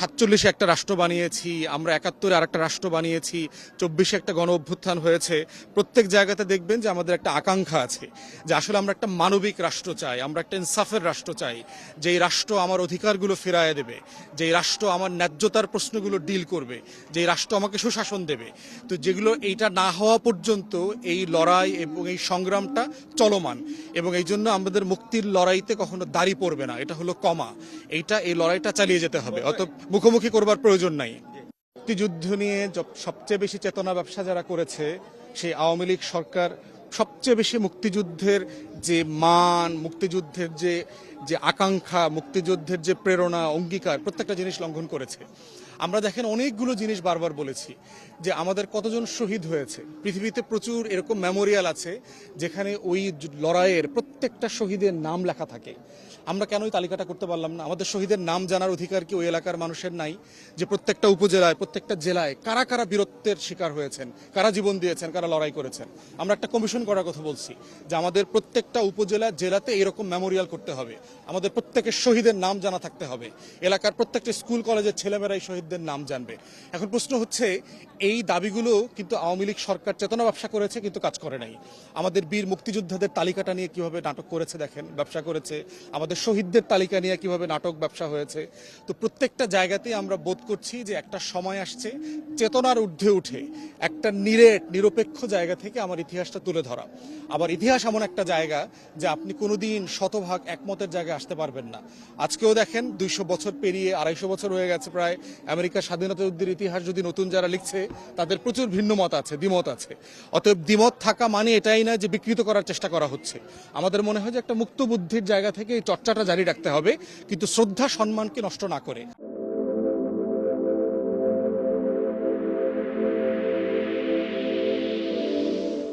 47-এ একটা রাষ্ট্র বানিয়েছি, আমরা 71-এ আরেকটা রাষ্ট্র বানিয়েছি, 24-এ একটা গণ অভ্যুত্থান হয়েছে। প্রত্যেক জায়গাতে দেখবেন যে আমাদের একটা আকাঙ্ক্ষা আছে যে আসলে আমরা একটা মানবিক রাষ্ট্র চাই, আমরা একটা ইনসাফের রাষ্ট্র চাই, যেই রাষ্ট্র আমার অধিকারগুলো ফিরায় দেবে, যেই রাষ্ট্র আমার ন্যায্যতার প্রশ্নগুলো ডিল করবে, যেই রাষ্ট্র আমাকে সুশাসন দেবে। তো যেগুলো এইটা না হওয়া পর্যন্ত এই লড়াই এবং এই সংগ্রামটা চলমান, এবং এই জন্য আমাদের মুক্তির লড়াইতে কখনো দাড়ি পড়বে না, এটা হলো কমা। এই লড়াইটা চালিয়ে যেতে হবে, অত মুখোমুখি করবার প্রয়োজন নাই। মুক্তিযুদ্ধ নিয়ে সবচেয়ে বেশি চেতনা ব্যবসা যারা করেছে সেই আওয়ামী লীগ সরকার সবচেয়ে বেশি মুক্তিযুদ্ধের যে মান, মুক্তিযুদ্ধের যে যে আকাঙ্ক্ষা, মুক্তিযুদ্ধের যে প্রেরণা, অঙ্গীকার, প্রত্যেকটা জিনিস লঙ্ঘন করেছে। আমরা দেখেন অনেকগুলো জিনিস বারবার বলেছি যে আমাদের কতজন শহীদ হয়েছে। পৃথিবীতে প্রচুর এরকম মেমোরিয়াল আছে যেখানে ওই লড়াইয়ের প্রত্যেকটা শহীদের নাম লেখা থাকে। আমরা কেন ওই তালিকাটা করতে পারলাম না? আমাদের শহীদের নাম জানার অধিকার কি ওই এলাকার মানুষের নাই? যে প্রত্যেকটা উপজেলায়, প্রত্যেকটা জেলায় কারা কারা বীরত্বের শিকার হয়েছেন, কারা জীবন দিয়েছেন, কারা লড়াই করেছেন। আমরা একটা কমিশন করার কথা বলছি যে আমাদের প্রত্যেকটা উপজেলা, জেলাতে এরকম মেমোরিয়াল করতে হবে, আমাদের প্রত্যেকের শহীদের নাম জানা থাকতে হবে, এলাকার প্রত্যেকটা স্কুল কলেজের ছেলেমেয়েরাই শহীদদের নাম জানবে। এখন প্রশ্ন হচ্ছে এই দাবিগুলো কিন্তু আওয়ামী লীগ সরকার চেতনা ব্যবসা করেছে, কিন্তু কাজ করে নাই। আমাদের বীর মুক্তিযোদ্ধাদের তালিকাটা নিয়ে কিভাবে নাটক করেছে দেখেন, ব্যবসা করেছে। আমাদের শহীদদের তালিকা নিয়ে কিভাবে নাটক ব্যবসা হয়েছে। তো প্রত্যেকটা জায়গাতেই আমরা বোধ করছি যে একটা সময় আসছে চেতনার ঊর্ধ্বে উঠে একটা নিরপেক্ষ জায়গা থেকে আমার ইতিহাসটা তুলে ধরা। আবার ইতিহাস এমন একটা জায়গা যে আপনি কোনোদিন শতভাগ একমতের জায়গায় আসতে পারবেন না। আজকেও দেখেন 200 বছর পেরিয়ে 250 বছর হয়ে গেছে প্রায় আমেরিকার স্বাধীনতা যুদ্ধের ইতিহাস যদি নতুন যারা লিখছে তাদের প্রচুর ভিন্ন মত আছে, দ্বিমত আছে। অতএব দ্বিমত থাকা মানে এটাই না যে বিকৃত করার চেষ্টা করা হচ্ছে। আমাদের মনে হয় যে একটা মুক্ত বুদ্ধির জায়গা থেকে এই চর্চাটা জারি রাখতে হবে, কিন্তু শ্রদ্ধা সম্মানকে নষ্ট না করে।